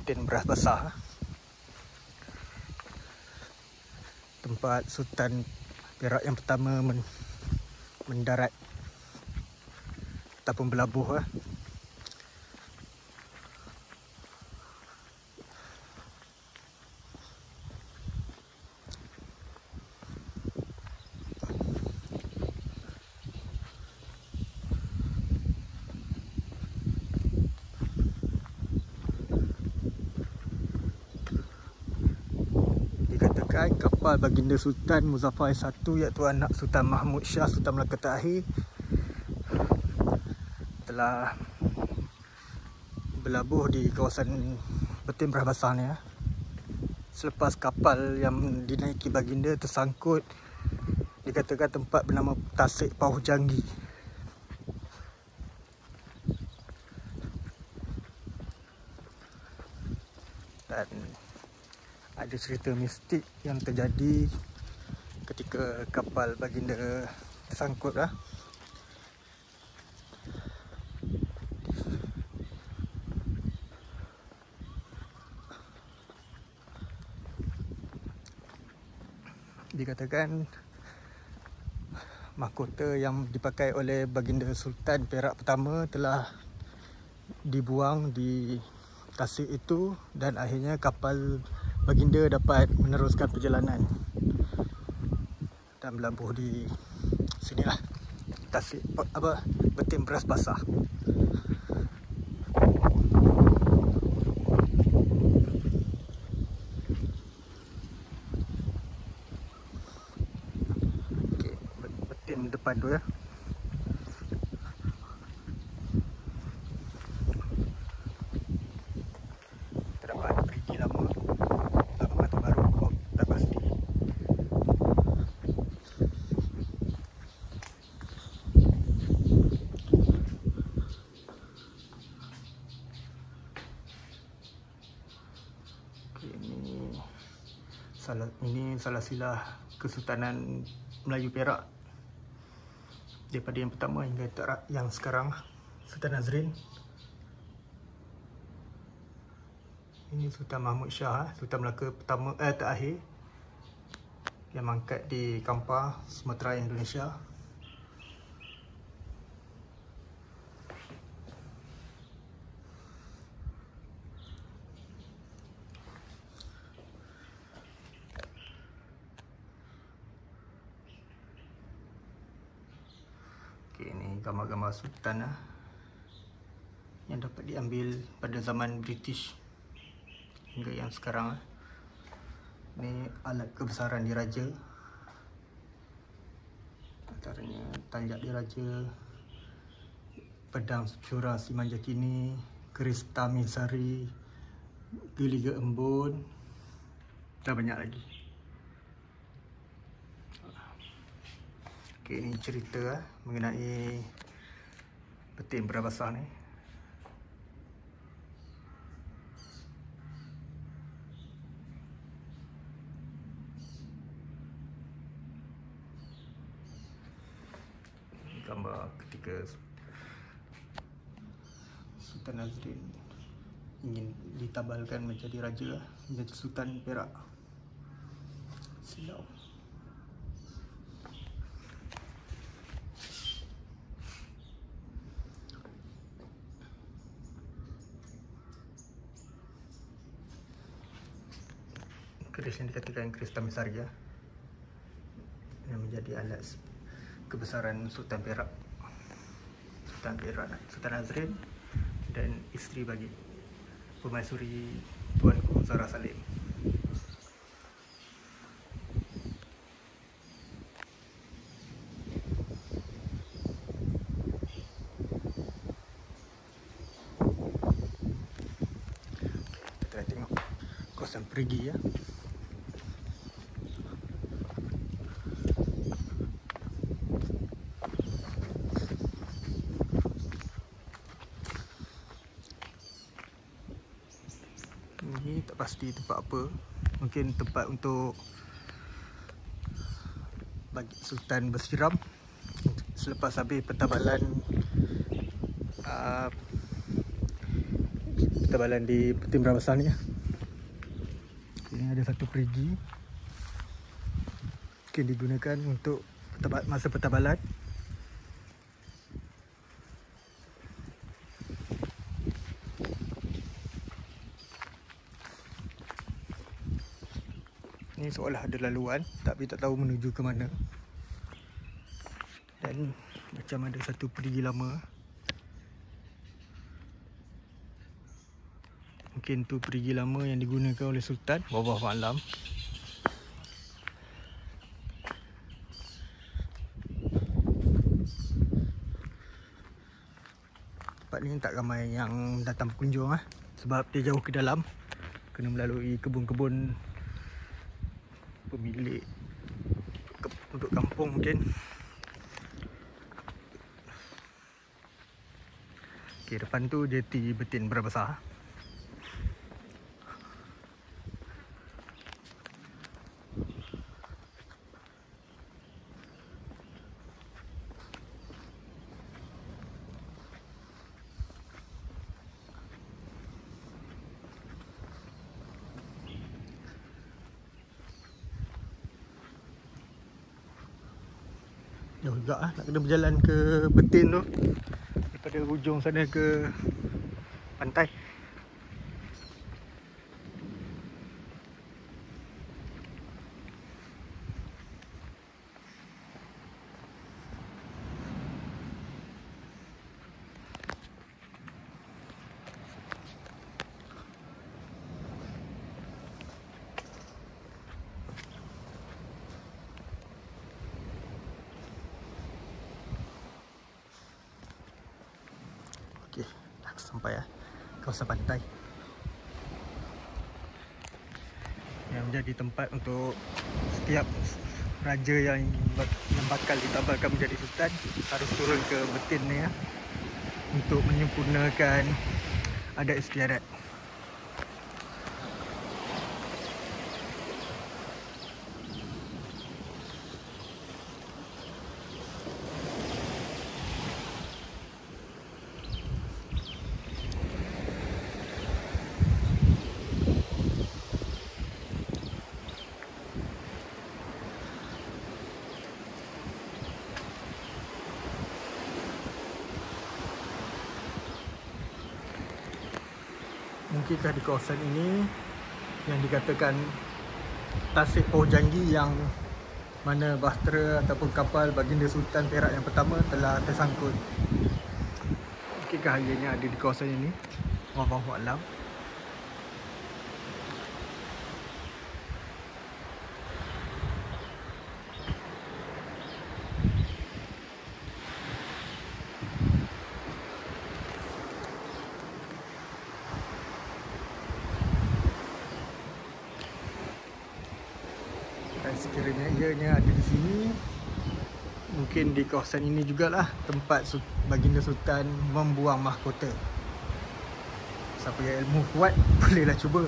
Betin Beras Basah, tempat Sultan Perak yang pertama mendarat ataupun berlabuh. Dikatakan kapal baginda Sultan Muzaffar I iaitu anak Sultan Mahmud Shah Sultan Melaka terakhir telah berlabuh di kawasan Betin Beras Basah ni. Selepas kapal yang dinaiki baginda tersangkut dikatakan tempat bernama Tasik Pauh Janggi. Dan ada cerita mistik yang terjadi ketika kapal baginda tersangkut lah. Dikatakan mahkota yang dipakai oleh baginda Sultan Perak pertama telah dibuang di tasik itu dan akhirnya kapal baginda dapat meneruskan perjalanan dan berlabuh di sinilah, Tasik Betin Beras Basah. Okey, Betin depan tu ya. Terdapat perigi lama, bangunan terbaru tak pasti. Ini salah silah Kesultanan Melayu Perak daripada yang pertama hingga yang sekarang, Sultan Nazrin. Ini Sultan Mahmud Shah, Sultan Melaka pertama terakhir yang mangkat di Kampar, Sumatera, Indonesia. Okey, ini gambar-gambar sultan yang dapat diambil pada zaman British hingga yang sekarang. Ini alat kebesaran diraja, antaranya tanjak diraja, pedang Syura Simanjakini, keris Tamil Sari, geliga embun dan banyak lagi. Okey, ini cerita mengenai Betin Beras Basah ni. Gambar ketika Sultan Nazrin ingin ditabalkan menjadi raja, menjadi Sultan Perak. Silau. Keris yang dikatakan keris Tamil Sari yang menjadi alat kebesaran Sultan Perak, Sultan Nazrin dan isteri bagi Permaisuri Tuanku Zahra Salim. Kita tengok kawasan perigi ya. Ini tak pasti tempat apa, mungkin tempat untuk bagi Sultan bersiram selepas habis pertabalan di peti Merabasah ni. Ini ada satu perigi. Mungkin digunakan untuk masa pertabalan. Ni seolah ada laluan, tapi tak tahu menuju ke mana. Dan macam ada satu perigi lama. Mungkin tu perigi lama yang digunakan oleh Sultan, wallahu a'lam. Tempat ni tak ramai yang datang berkunjung sebab dia jauh ke dalam. Kena melalui kebun-kebun pemilik untuk kampung mungkin. Okey, depan tu jeti Betin Merabasah. Jauh juga nak kena berjalan ke Betin tu daripada hujung sana ke pantai. Okey, dah sampai kawasan pantai yang menjadi tempat untuk setiap raja yang bakal ditabalkan menjadi sultan harus turun ke Betin ni untuk menyempurnakan adat istiadat. Mungkinkah di kawasan ini yang dikatakan Tasik Pohon Janggi yang mana bahtera ataupun kapal baginda Sultan Perak yang pertama telah tersangkut? Mungkinkah ianya ada di kawasan ini? Wallahu a'lam. Dan sekiranya ianya ada di sini, mungkin di kawasan ini jugalah tempat baginda Sultan membuang mahkota. Siapa yang ilmu kuat bolehlah cuba.